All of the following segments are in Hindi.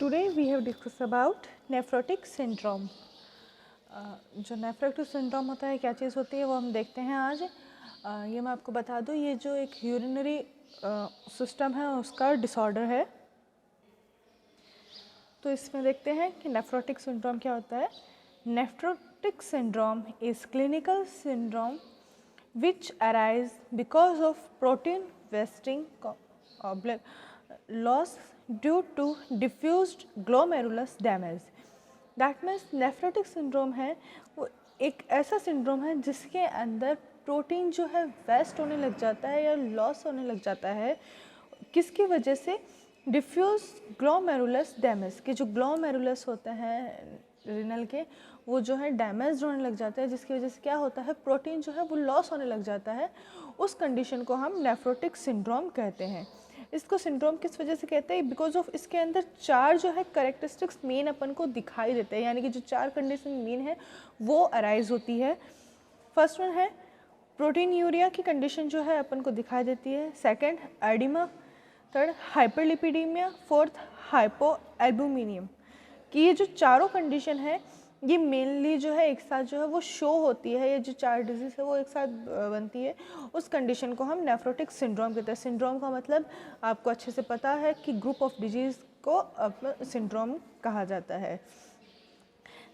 Today we have discussed about nephrotic syndrome. जो नेफ्रोटिक सिंड्रोम होता है, क्या चीज़ होती है, वो हम देखते हैं आज। ये मैं आपको बता दूँ, ये जो एक यूरिनरी सिस्टम है उसका डिसऑर्डर है। तो इसमें देखते हैं कि नेफ्रोटिक सिंड्रोम क्या होता है। Nephrotic syndrome is clinical syndrome which arise because of protein wasting loss due to diffused glomerulus damage. That means nephrotic syndrome है वो एक ऐसा सिंड्रोम है जिसके अंदर प्रोटीन जो है वेस्ट होने लग जाता है या लॉस होने लग जाता है। किसकी वजह से? डिफ्यूज ग्लोमेरुलस डैमेज के जो ग्लोमेरुलस होते हैं रिनल के, वो जो है डैमेज होने लग जाता है, जिसकी वजह से क्या होता है, प्रोटीन जो है वो लॉस होने लग जाता है। उस कंडीशन को हम नेफ्रोटिक सिंड्रोम कहते हैं। इसको सिंड्रोम किस वजह से कहते हैं? बिकॉज ऑफ इसके अंदर चार जो है करेक्टरिस्टिक्स मेन अपन को दिखाई देते हैं, यानी कि जो चार कंडीशन मेन है वो अराइज होती है। फर्स्ट वन है प्रोटीन यूरिया की कंडीशन जो है अपन को दिखाई देती है। Second oedema, third hyperlipidaemia, fourth hypoalbuminaemia. कि ये जो चारों कंडीशन है ये मेनली जो है एक साथ जो है वो शो होती है, ये जो चार डिजीज़ है वो एक साथ बनती है। उस कंडीशन को हम नेफ्रोटिक सिंड्रोम कहते हैं। सिंड्रोम का मतलब आपको अच्छे से पता है कि ग्रुप ऑफ डिजीज़ को सिंड्रोम कहा जाता है।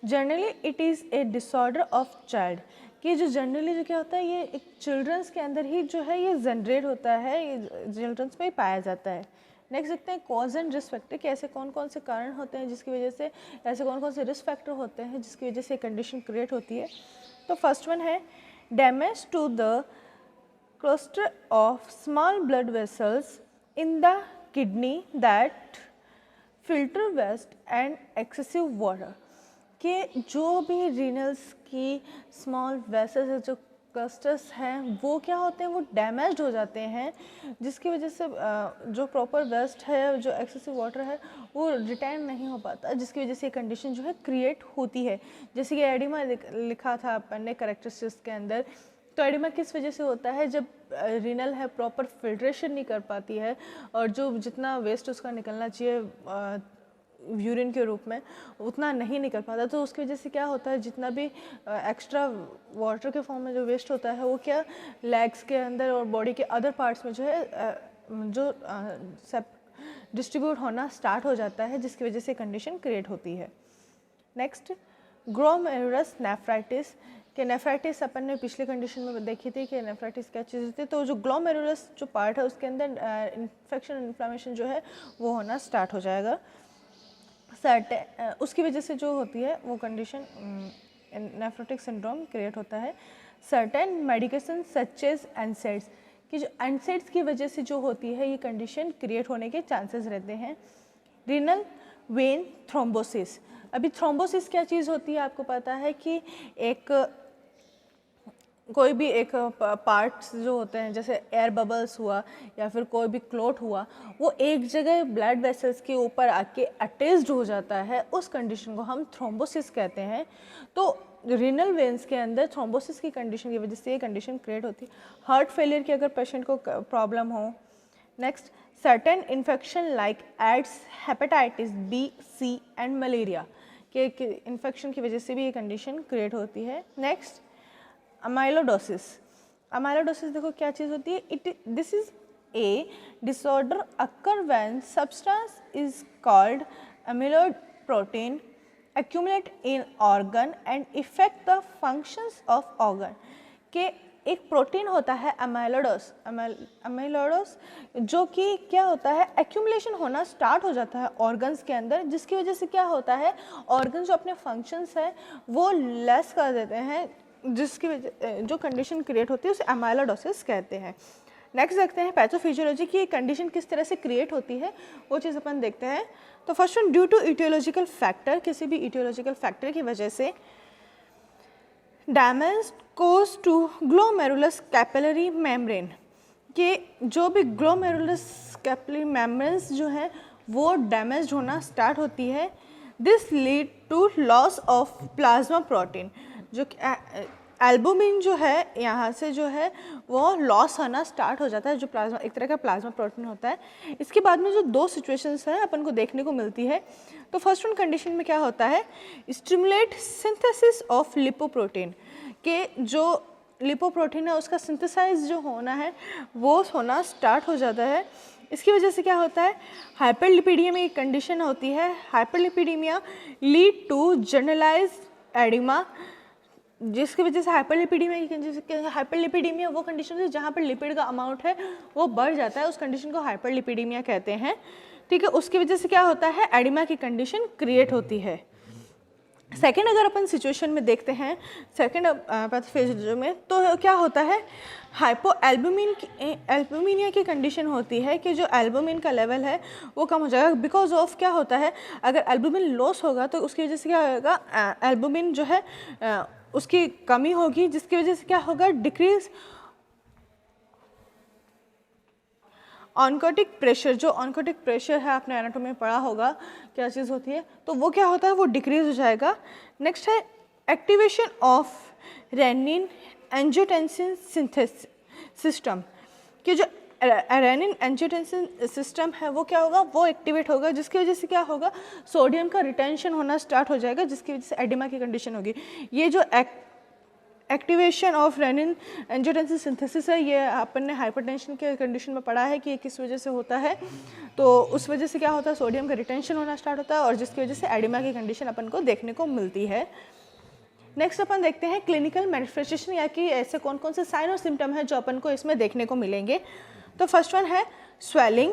Generally it is a disorder of child. कि जो जनरली जो क्या होता है, ये एक चिल्ड्रंस के अंदर ही जो है ये जनरेट होता है, ये चिल्ड्रंस में ही पाया जाता है। नेक्स्ट देखते हैं कॉज एंड रिस्क फैक्टर, कि ऐसे कौन कौन से कारण होते हैं जिसकी वजह से, ऐसे कौन कौन से रिस्क फैक्टर होते हैं जिसकी वजह से कंडीशन क्रिएट होती है। तो फर्स्ट वन है damage to the cluster of small blood vessels in the kidney that filter waste and excessive water. कि जो भी रीनल्स की स्मॉल वेसल्स जो क्लस्टर्स हैं वो क्या होते हैं, वो डैमेज्ड हो जाते हैं, जिसकी वजह से जो प्रॉपर वेस्ट है, जो एक्सेसिव वाटर है वो रिटेन नहीं हो पाता, जिसकी वजह से ये कंडीशन जो है क्रिएट होती है। जैसे कि एडिमा लिखा था अपन ने करेक्टरिस्टिक्स के अंदर। तो एडिमा किस वजह से होता है? जब रीनल है प्रॉपर फिल्ट्रेशन नहीं कर पाती है और जो जितना वेस्ट उसका निकलना चाहिए यूरिन के रूप में उतना नहीं निकल पाता, तो उसकी वजह से क्या होता है, जितना भी एक्स्ट्रा वाटर के फॉर्म में जो वेस्ट होता है वो क्या लेग्स के अंदर और बॉडी के अदर पार्ट्स में जो है जो सब डिस्ट्रीब्यूट होना स्टार्ट हो जाता है, जिसकी वजह से कंडीशन क्रिएट होती है। Next glomerulus nephritis. कि नेफ्राइटिस अपन ने पिछले कंडीशन में देखी थी कि नेफ्राइटिस क्या चीज़ होती है। तो जो ग्लोमेरुलस जो पार्ट है उसके अंदर इन्फेक्शन इन्फ्लामेशन जो है वो होना स्टार्ट हो जाएगा। उसकी वजह से जो होती है वो कंडीशन नेफ्रोटिक सिंड्रोम क्रिएट होता है। Certain medication such as NSAIDs, कि जो एनसेड्स की वजह से जो होती है ये कंडीशन क्रिएट होने के चांसेस रहते हैं। Renal vein thrombosis. अभी थ्रोम्बोसिस क्या चीज़ होती है आपको पता है कि एक कोई भी एक पार्ट्स जो होते हैं जैसे एयर बबल्स हुआ या फिर कोई भी क्लॉट हुआ, वो एक जगह ब्लड वेसल्स के ऊपर आके अटैच्ड हो जाता है, उस कंडीशन को हम थ्रोम्बोसिस कहते हैं। तो रीनल वेन्स के अंदर थ्रोम्बोसिस की कंडीशन की वजह से ये कंडीशन क्रिएट होती है। हार्ट फेलियर की अगर पेशेंट को प्रॉब्लम हो। Next certain infection like AIDS, hepatitis B, C and malaria के इन्फेक्शन की वजह से भी ये कंडीशन क्रिएट होती है। नेक्स्ट अमाइलोडोसिस। अमाइलोडोसिस देखो क्या चीज़ होती है, this is a disorder occur when substance is called amyloid protein accumulate in organ and affect the functions of organ। के एक प्रोटीन होता है अमाइलोडोस जो कि क्या होता है, एक्यूमुलेशन होना स्टार्ट हो जाता है ऑर्गन्स के अंदर, जिसकी वजह से क्या होता है, ऑर्गन जो अपने फंक्शंस है वो लेस कर देते हैं, जिसकी वजह जो कंडीशन क्रिएट होती है उसे अमाइलोडोसिस कहते हैं। नेक्स्ट देखते हैं पैथोफिजियोलॉजी की कंडीशन किस तरह से क्रिएट होती है, वो चीज़ अपन देखते हैं। तो first one due to aetiological factor, किसी भी इटियोलॉजिकल फैक्टर की वजह से damage cause to glomerulus capillary membrane. कि जो भी ग्लोमेरुलस कैपिलरी मेम्ब्रेन्स जो है वो डैमेज होना स्टार्ट होती है। This lead to loss of plasma protein, जो एल्बुमिन जो है यहाँ से जो है वो लॉस होना स्टार्ट हो जाता है, जो प्लाज्मा एक तरह का प्लाज्मा प्रोटीन होता है। इसके बाद में जो दो सिचुएशंस हैं अपन को देखने को मिलती है। तो फर्स्ट वन कंडीशन में क्या होता है, स्टिमुलेट सिंथेसिस ऑफ लिपोप्रोटीन, के जो लिपोप्रोटीन है उसका सिंथेसाइज जो होना है वो होना स्टार्ट हो जाता है। इसकी वजह से क्या होता है, हाइपरलिपिडीमिया की कंडीशन होती है। Hyperlipidaemia lead to generalised oedema, जिसकी वजह से हाइपरलिपिडीमिया वो कंडीशन है जहाँ पर लिपिड का अमाउंट है वो बढ़ जाता है, उस कंडीशन को हाइपरलिपिडीमिया कहते हैं। ठीक है, उसकी वजह से क्या होता है, एडिमा की कंडीशन क्रिएट होती है। सेकेंड अगर अपन सिचुएशन में देखते हैं सेकेंड पैथोफेज में, तो क्या होता है, एल्बुमिनिया की कंडीशन होती है कि जो एल्बुमिन का लेवल है वो कम हो जाएगा। बिकॉज ऑफ क्या होता है, अगर एल्बुमिन लॉस होगा तो उसकी वजह से क्या होगा, एल्बुमिन जो है उसकी कमी होगी, जिसकी वजह से क्या होगा, डिक्रीज ऑनकोटिक प्रेशर। जो ऑनकोटिक प्रेशर है आपने एनाटोमी में पढ़ा होगा क्या चीज़ होती है, तो वो क्या होता है, वो डिक्रीज हो जाएगा। नेक्स्ट है activation of renin angiotensin synthesis system, कि जो रेनिन एंजियोटेंसिन सिस्टम है वो क्या होगा, वो एक्टिवेट होगा, जिसकी वजह से क्या होगा, सोडियम का रिटेंशन होना स्टार्ट हो जाएगा, जिसकी वजह से एडिमा की कंडीशन होगी। ये जो activation of renin angiotensin synthesis है, ये अपन ने हाइपरटेंशन के कंडीशन में पढ़ा है कि ये किस वजह से होता है। तो उस वजह से क्या होता है, सोडियम का रिटेंशन होना स्टार्ट होता है और जिसकी वजह से एडिमा की कंडीशन अपन को देखने को मिलती है। नेक्स्ट अपन देखते हैं क्लिनिकल मैनिफेस्टेशन, या कि ऐसे कौन कौन से साइन और सिम्टम है जो अपन को इसमें देखने को मिलेंगे। तो फर्स्ट वन है स्वेलिंग।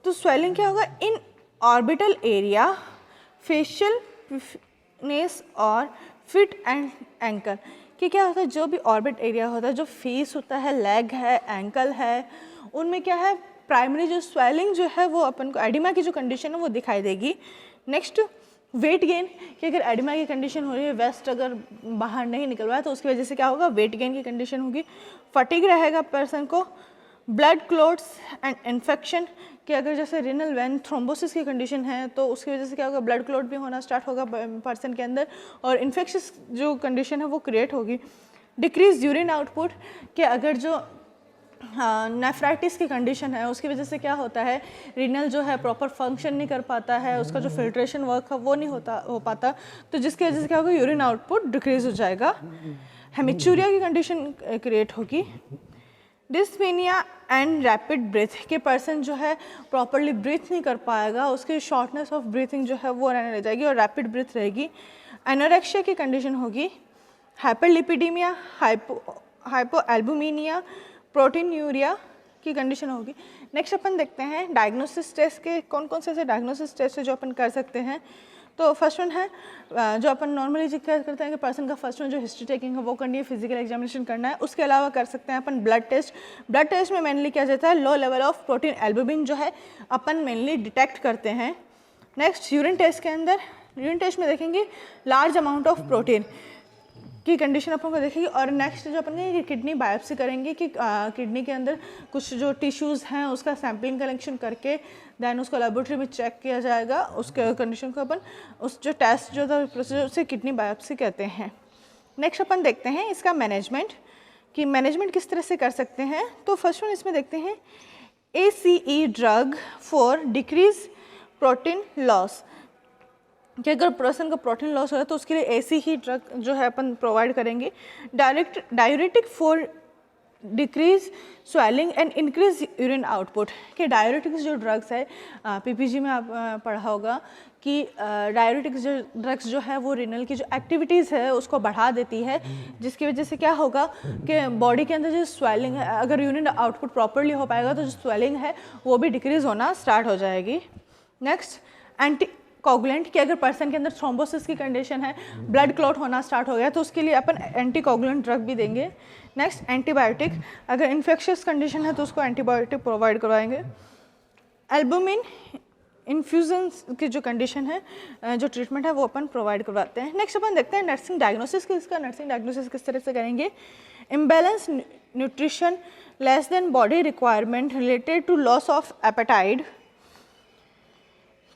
तो स्वेलिंग क्या होगा, इन ऑर्बिटल एरिया, फेशियलनेस और फिट एंड एंकल, कि क्या होता है, जो भी ऑर्बिट एरिया होता है, जो फेस होता है, लेग है, एंकल है, उनमें क्या है, प्राइमरी जो स्वेलिंग जो है वो अपन को एडिमा की जो कंडीशन है वो दिखाई देगी। नेक्स्ट वेट गेन, कि अगर एडिमा की कंडीशन हो रही है, वेस्ट अगर बाहर नहीं निकल रहा है तो उसकी वजह से क्या होगा, वेट गेन की कंडीशन होगी। फटीग रहेगा पर्सन को। ब्लड क्लॉट्स एंड इन्फेक्शन, कि अगर जैसे रिनल वेन थ्रोम्बोसिस की कंडीशन है तो उसकी वजह से क्या होगा, ब्लड क्लॉट भी होना स्टार्ट होगा पर्सन के अंदर और इन्फेक्शस जो कंडीशन है वो क्रिएट होगी। डिक्रीज यूरिन आउटपुट, कि अगर जो नेफ्राइटिस की कंडीशन है उसकी वजह से क्या होता है, रीनल जो है प्रॉपर फंक्शन नहीं कर पाता है, उसका जो फिल्ट्रेशन वर्क है वो नहीं हो पाता, तो जिसकी वजह से क्या होगा, यूरिन आउटपुट डिक्रीज हो जाएगा। हेमिचूरिया की कंडीशन क्रिएट होगी। डिस्पीनिया एंड रैपिड ब्रीथ, के पर्सन जो है प्रॉपरली ब्रीथ नहीं कर पाएगा, उसकी शॉर्टनेस ऑफ ब्रीथिंग जो है वो रहने लग जाएगी और रैपिड ब्रीथ रहेगी। एनोरेक्सिया की कंडीशन होगी। हाइपरलिपिडीमिया, हाइपोएल्बुमिनिया, प्रोटीनयूरिया की कंडीशन होगी। नेक्स्ट अपन देखते हैं डायग्नोसिस टेस्ट के कौन कौन से ऐसे डायग्नोसिस टेस्ट है जो अपन कर सकते हैं। तो फर्स्ट वन है जो अपन नॉर्मली जिक्र करते हैं कि पर्सन का फर्स्ट वन जो हिस्ट्री टेकिंग है वो करनी है, फिजिकल एग्जामिनेशन करना है। उसके अलावा कर सकते हैं अपन ब्लड टेस्ट। ब्लड टेस्ट में मेनली क्या जाता है, low level of protein albumin जो है अपन मेनली डिटेक्ट करते हैं। नेक्स्ट यूरिन टेस्ट के अंदर, यूरिन टेस्ट में देखेंगे लार्ज अमाउंट ऑफ प्रोटीन की कंडीशन अपन को देखेंगे। और नेक्स्ट जो अपन ने किडनी बायोप्सी करेंगे कि किडनी के अंदर कुछ जो टिश्यूज़ हैं उसका सैम्पलिंग कलेक्शन करके देन उसको लेबोरेटरी में चेक किया जाएगा, उसके कंडीशन को अपन उस जो टेस्ट जो था प्रोसीजर उसे किडनी बायोप्सी कहते हैं। नेक्स्ट अपन देखते हैं इसका मैनेजमेंट, कि मैनेजमेंट किस तरह से कर सकते हैं। तो फर्स्ट वन इसमें देखते हैं ACE drug for decrease protein loss, कि अगर पर्सन को प्रोटीन लॉस हो रहा है तो उसके लिए ऐसी ही ड्रग जो है अपन प्रोवाइड करेंगे। Diuretic for decrease swelling and increase urine output, कि डाययूरेटिक्स जो ड्रग्स है PPG में आप पढ़ा होगा कि डाययूरेटिक्स जो ड्रग्स जो है वो रिनल की जो एक्टिविटीज़ है उसको बढ़ा देती है, जिसकी वजह से क्या होगा कि बॉडी के अंदर जो स्वेलिंग है, अगर यूरिन आउटपुट प्रॉपरली हो पाएगा तो जो स्वेलिंग है वो भी डिक्रीज़ होना स्टार्ट हो जाएगी। नेक्स्ट एंटी कोगुलेंट, कि अगर पर्सन के अंदर थ्रोम्बोसिस की कंडीशन है, ब्लड क्लॉट होना स्टार्ट हो गया तो उसके लिए अपन एंटी कोगुलेंट ड्रग भी देंगे। नेक्स्ट एंटीबायोटिक, अगर इन्फेक्शियस कंडीशन है तो उसको एंटीबायोटिक प्रोवाइड करवाएंगे। एल्बुमिन इन्फ्यूजन्स की जो कंडीशन है, जो ट्रीटमेंट है वो अपन प्रोवाइड करवाते हैं। नेक्स्ट अपन देखते हैं नर्सिंग डायग्नोसिस, कि इसका नर्सिंग डायग्नोसिस किस तरह से करेंगे। Imbalance nutrition, less than body requirement related to loss of appetite,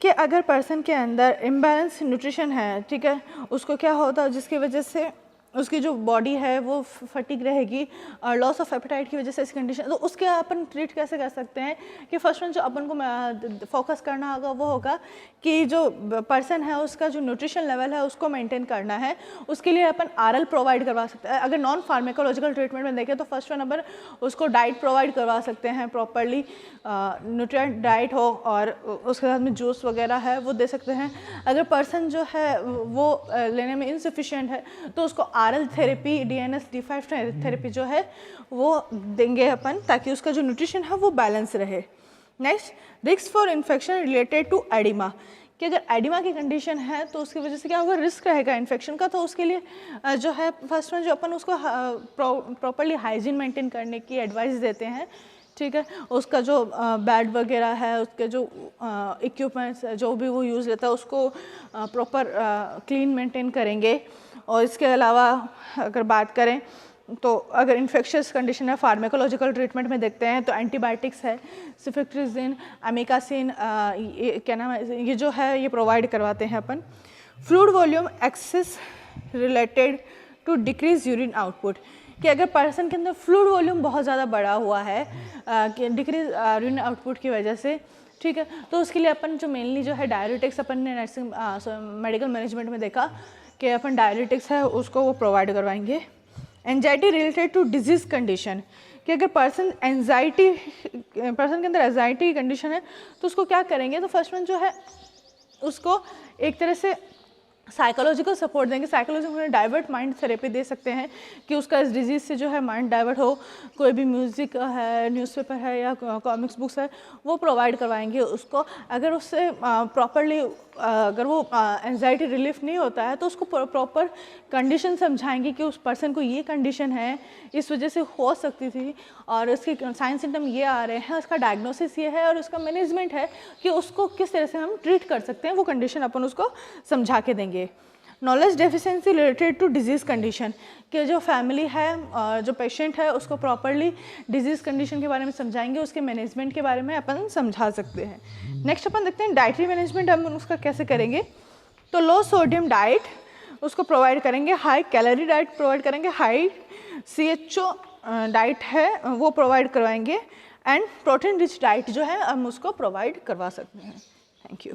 कि अगर पर्सन के अंदर इम्बैलेंस न्यूट्रिशन है, ठीक है, उसको क्या होता है जिसकी वजह से उसकी जो बॉडी है वो फटीग रहेगी और लॉस ऑफ एपेटाइट की वजह से इस कंडीशन, तो उसके अपन ट्रीट कैसे कर सकते हैं कि फर्स्ट वन जो अपन को फोकस करना होगा वो होगा कि जो पर्सन है उसका जो न्यूट्रिशन लेवल है उसको मेंटेन करना है। उसके लिए अपन आरएल प्रोवाइड करवा सकते हैं। अगर नॉन फार्मेकोलॉजिकल ट्रीटमेंट में देखें तो फर्स्ट वन अपन उसको डाइट प्रोवाइड करवा सकते हैं, प्रॉपरली न्यूट्रिएंट डाइट हो और उसके साथ में जूस वगैरह है वो दे सकते हैं। अगर पर्सन जो है वो लेने में इनसफिशिएंट है तो उसको RL therapy, DNS D5 therapy जो है वो देंगे अपन, ताकि उसका जो न्यूट्रिशन है वो बैलेंस रहे। Next, risk for infection related to oedema, कि अगर एडिमा की कंडीशन है तो उसकी वजह से क्या होगा, रिस्क रहेगा इन्फेक्शन का। तो उसके लिए जो है फर्स्ट वन जो अपन उसको प्रॉपरली हाइजीन मेंटेन करने की एडवाइस देते हैं, ठीक है। उसका जो बेड वगैरह है, उसके जो इक्विपमेंट्स जो भी वो यूज़ लेता है उसको प्रॉपर क्लीन मेंटेन करेंगे। और इसके अलावा अगर बात करें तो अगर इन्फेक्शियस कंडीशन है फार्मेकोलॉजिकल ट्रीटमेंट में देखते हैं तो एंटीबायोटिक्स है, सिफिट्रिजिन, अमीकासिन, ये क्या नाम है, ये जो है ये प्रोवाइड करवाते हैं अपन। Fluid volume excess related to decrease urine output, कि अगर पर्सन के अंदर फ्लूइड वॉल्यूम बहुत ज़्यादा बढ़ा हुआ है कि डिक्रीज यूरिन आउटपुट की वजह से, ठीक है, तो उसके लिए अपन जो मेनली जो है डायरेटिक्स अपन ने नर्सिंग मेडिकल मैनेजमेंट में देखा कि अपन डायरेटिक्स है उसको वो प्रोवाइड करवाएंगे। Anxiety related to disease condition, कि अगर पर्सन के अंदर एंजाइटी की कंडीशन है तो उसको क्या करेंगे, तो फर्स्ट वन जो है उसको एक तरह से साइकोलॉजिकल सपोर्ट देंगे। साइकोलॉजिकल डाइवर्ट माइंड थेरेपी दे सकते हैं कि उसका इस डिजीज़ से जो है माइंड डाइवर्ट हो। कोई भी म्यूज़िक है, न्यूज़पेपर है या कॉमिक्स बुक्स है वो प्रोवाइड करवाएंगे उसको। अगर उससे प्रॉपरली अगर वो एंजाइटी रिलीफ नहीं होता है तो उसको प्रॉपर कंडीशन समझाएंगे कि उस पर्सन को ये कंडीशन है, इस वजह से हो सकती थी और इसके साइन सिम्टम ये आ रहे हैं, उसका डायग्नोसिस ये है और उसका मैनेजमेंट है कि उसको किस तरह से हम ट्रीट कर सकते हैं, वो कंडीशन अपन उसको समझा के देंगे। Knowledge deficiency related to disease condition, कि जो फैमिली है और जो पेशेंट है उसको प्रॉपरली डिजीज़ कंडीशन के बारे में समझाएंगे, उसके मैनेजमेंट के बारे में अपन समझा सकते हैं। नेक्स्ट अपन देखते हैं डाइटरी मैनेजमेंट हम उसका कैसे करेंगे। तो लो सोडियम डाइट उसको प्रोवाइड करेंगे, हाई कैलोरी डाइट प्रोवाइड करेंगे, हाई CHO डाइट है वो प्रोवाइड करवाएंगे एंड प्रोटीन रिच डाइट जो है हम उसको प्रोवाइड करवा सकते हैं। Thank you.